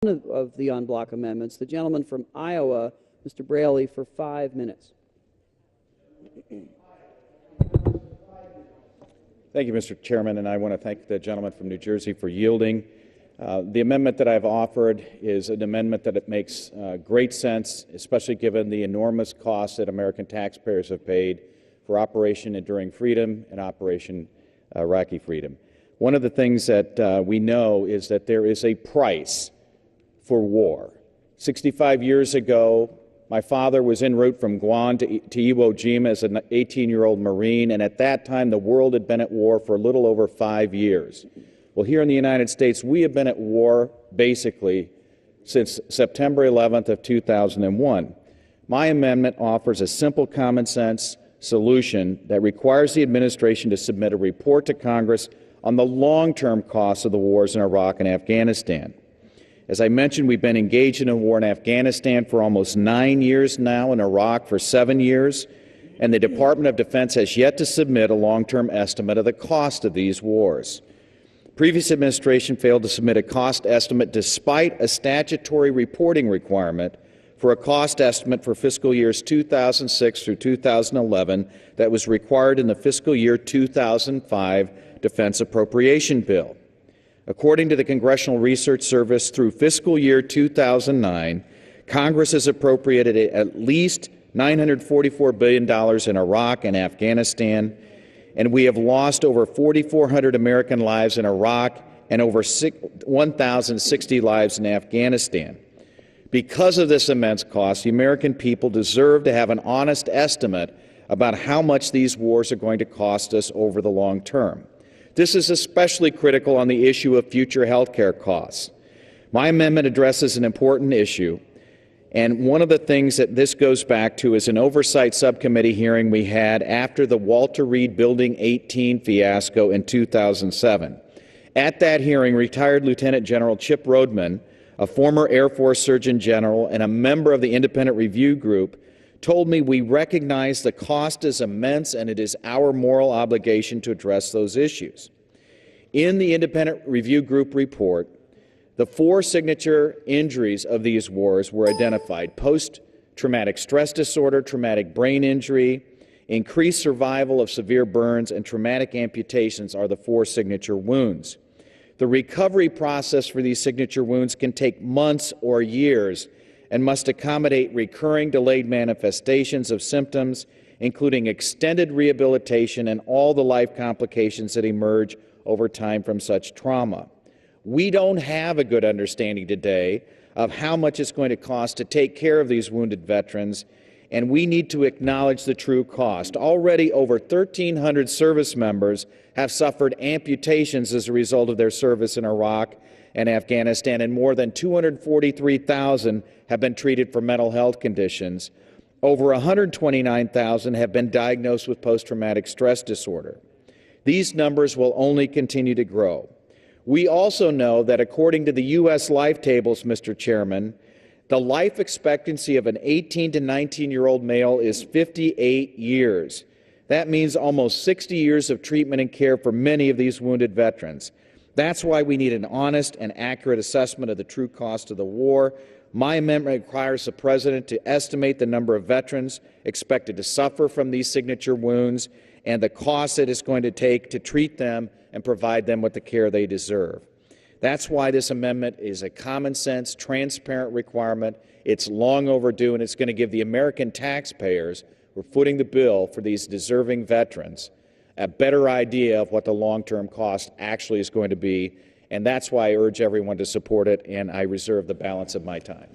of the en bloc amendments. The gentleman from Iowa, Mr. Braley, for 5 minutes. Thank you, Mr. Chairman, and I want to thank the gentleman from New Jersey for yielding. The amendment that I've offered is an amendment that it makes great sense, especially given the enormous costs that American taxpayers have paid for Operation Enduring Freedom and Operation Iraqi Freedom. One of the things that we know is that there is a price for war. 65 years ago, my father was en route from Guam to Iwo Jima as an 18-year-old Marine, and at that time the world had been at war for a little over 5 years. Well, here in the United States, we have been at war basically since September 11th of 2001. My amendment offers a simple common sense solution that requires the administration to submit a report to Congress on the long-term costs of the wars in Iraq and Afghanistan. As I mentioned, we've been engaged in a war in Afghanistan for almost 9 years now, in Iraq for 7 years, and the Department of Defense has yet to submit a long-term estimate of the cost of these wars. Previous administration failed to submit a cost estimate despite a statutory reporting requirement for a cost estimate for fiscal years 2006 through 2011 that was required in the fiscal year 2005 Defense Appropriation Bill. According to the Congressional Research Service, through fiscal year 2009, Congress has appropriated at least $944 billion in Iraq and Afghanistan, and we have lost over 4,400 American lives in Iraq and over 1,060 lives in Afghanistan. Because of this immense cost, the American people deserve to have an honest estimate about how much these wars are going to cost us over the long term. This is especially critical on the issue of future health care costs. My amendment addresses an important issue, and one of the things that this goes back to is an oversight subcommittee hearing we had after the Walter Reed Building 18 fiasco in 2007. At that hearing, retired Lieutenant General Chip Rodman, a former Air Force Surgeon General and a member of the Independent Review Group, told me we recognize the cost is immense and it is our moral obligation to address those issues. In the Independent Review Group report, the 4 signature injuries of these wars were identified: post-traumatic stress disorder, traumatic brain injury, increased survival of severe burns, and traumatic amputations are the 4 signature wounds. The recovery process for these signature wounds can take months or years and must accommodate recurring delayed manifestations of symptoms, including extended rehabilitation and all the life complications that emerge over time from such trauma. We don't have a good understanding today of how much it's going to cost to take care of these wounded veterans, and we need to acknowledge the true cost. Already over 1,300 service members have suffered amputations as a result of their service in Iraq and Afghanistan, and more than 243,000 have been treated for mental health conditions. Over 129,000 have been diagnosed with post-traumatic stress disorder. These numbers will only continue to grow. We also know that according to the U.S. life tables, Mr. Chairman, the life expectancy of an 18 to 19-year-old male is 58 years. That means almost 60 years of treatment and care for many of these wounded veterans. That's why we need an honest and accurate assessment of the true cost of the war. My amendment requires the President to estimate the number of veterans expected to suffer from these signature wounds and the cost that it's going to take to treat them and provide them with the care they deserve. That's why this amendment is a common sense, transparent requirement. It's long overdue, and it's going to give the American taxpayers who are footing the bill for these deserving veterans a better idea of what the long-term cost actually is going to be, and that's why I urge everyone to support it, and I reserve the balance of my time.